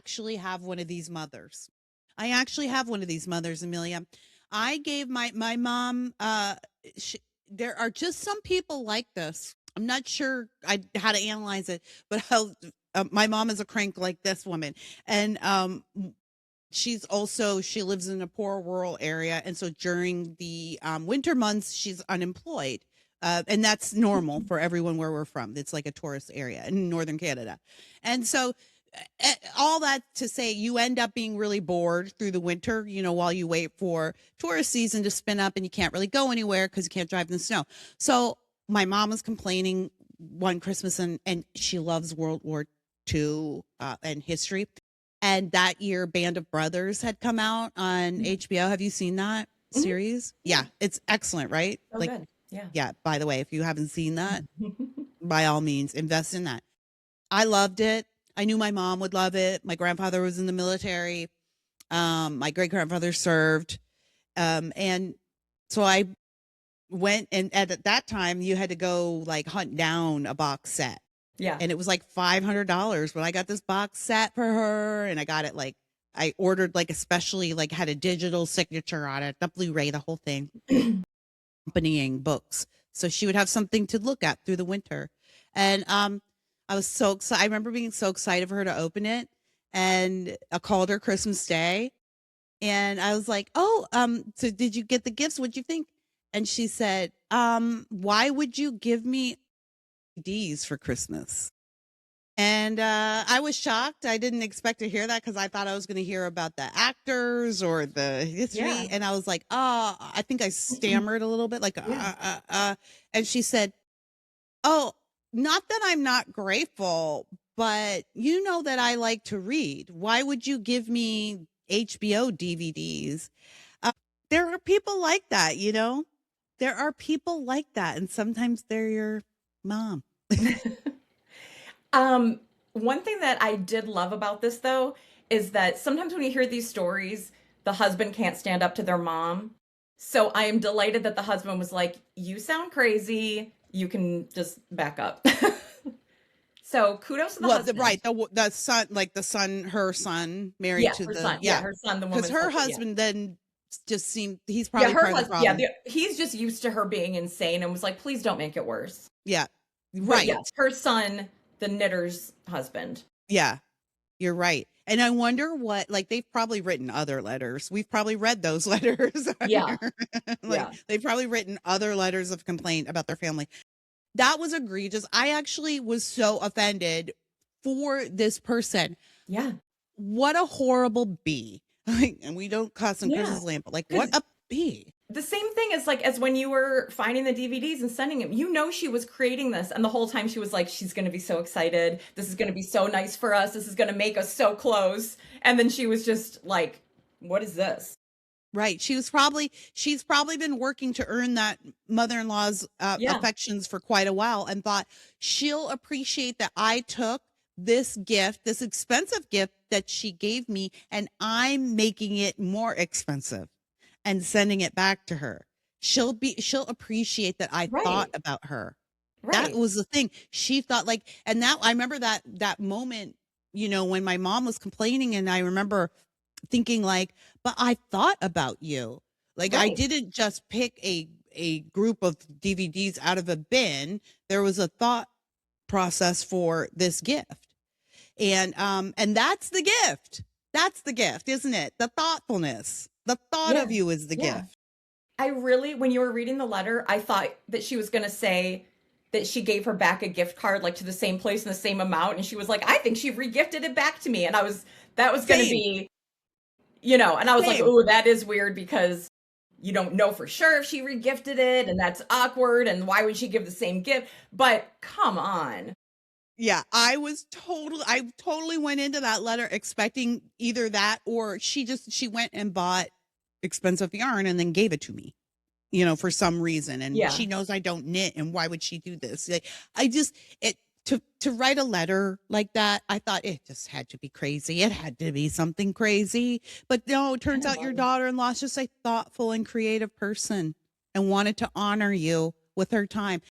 actually have one of these mothers. Amelia. I gave my mom, there are just some people like this. I'm not sure how to analyze it, but my mom is a crank like this woman. And she lives in a poor rural area. And so during the winter months, she's unemployed. And that's normal for everyone where we're from. It's like a tourist area in northern Canada. And so all that to say, you end up being really bored through the winter, while you wait for tourist season to spin up, and you can't really go anywhere because you can't drive in the snow. So my mom was complaining one Christmas, and she loves World War II and history. And that year, Band of Brothers had come out on HBO. Have you seen that series? Yeah, it's excellent, right? Oh, good. Yeah. Yeah. By the way, if you haven't seen that, by all means, invest in that. I loved it. I knew my mom would love it. My grandfather was in the military. My great grandfather served. And so I went, and at that time you had to go like hunt down a box set. Yeah. And it was like $500, but I got this box set for her, and I got it I ordered especially had a digital signature on it, the Blu-ray, the whole thing, accompanying books. So she would have something to look at through the winter. And I was so excited. I remember being so excited for her to open it, and I called her Christmas Day, and I was like, "Oh, so did you get the gifts? What'd you think?" And she said, "Why would you give me DVDs for Christmas?" And I was shocked. I didn't expect to hear that because I thought I was going to hear about the actors or the history. Yeah. And I was like, I think I stammered a little bit, and she said, "Oh, not that I'm not grateful, but you know that I like to read. Why would you give me HBO DVDs?" There are people like that, There are people like that, and sometimes they're your mom. One thing that I did love about this, though, is that sometimes when you hear these stories, the husband can't stand up to their mom. So I am delighted that the husband was like, "You sound crazy. You can just back up." So kudos to the husband. Right. The son, her son married to her the, son. Yeah, her son, the woman. Because her husband then just seemed, he's probably her part of the husband. problem. He's just used to her being insane and was like, "Please don't make it worse." Yeah. But Right. yes, her son, the knitter's husband. Yeah, you're right. And I wonder what, they've probably written other letters. We've probably read those letters. Yeah. They've probably written other letters of complaint about their family. That was egregious. I actually was so offended for this person. Yeah. What a horrible bee. And we don't cuss in Christmasland, but what a bee. The same thing as when you were finding the DVDs and sending them, she was creating this. And the whole time she was like, she's going to be so excited. This is going to be so nice for us. This is going to make us so close. And then she was just like, what is this? Right. She's probably been working to earn that mother-in-law's affections for quite a while, and thought she'll appreciate that I took this gift, this expensive gift that she gave me, and I'm making it more expensive and sending it back to her. She'll appreciate that I thought about her. Right. That was the thing. She thought and now I remember that moment, when my mom was complaining, and I remember thinking but I thought about you. I didn't just pick a group of DVDs out of a bin. There was a thought process for this gift. And that's the gift. That's the gift, isn't it? The thoughtfulness. The thought of you is the gift. When you were reading the letter, I thought that she was going to say that she gave her back a gift card, to the same place in the same amount. And she was like, "I think she regifted it back to me." And that was going to be, and I was like, "Oh, that is weird," because you don't know for sure if she regifted it, and that's awkward. And why would she give the same gift? But come on. Yeah, I totally went into that letter expecting either that, or she went and bought expensive yarn and then gave it to me, for some reason. And she knows I don't knit, and why would she do this? To write a letter like that, I thought it just had to be crazy. It had to be something crazy. But no, it turns out your daughter-in-law is just a thoughtful and creative person and wanted to honor you with her time.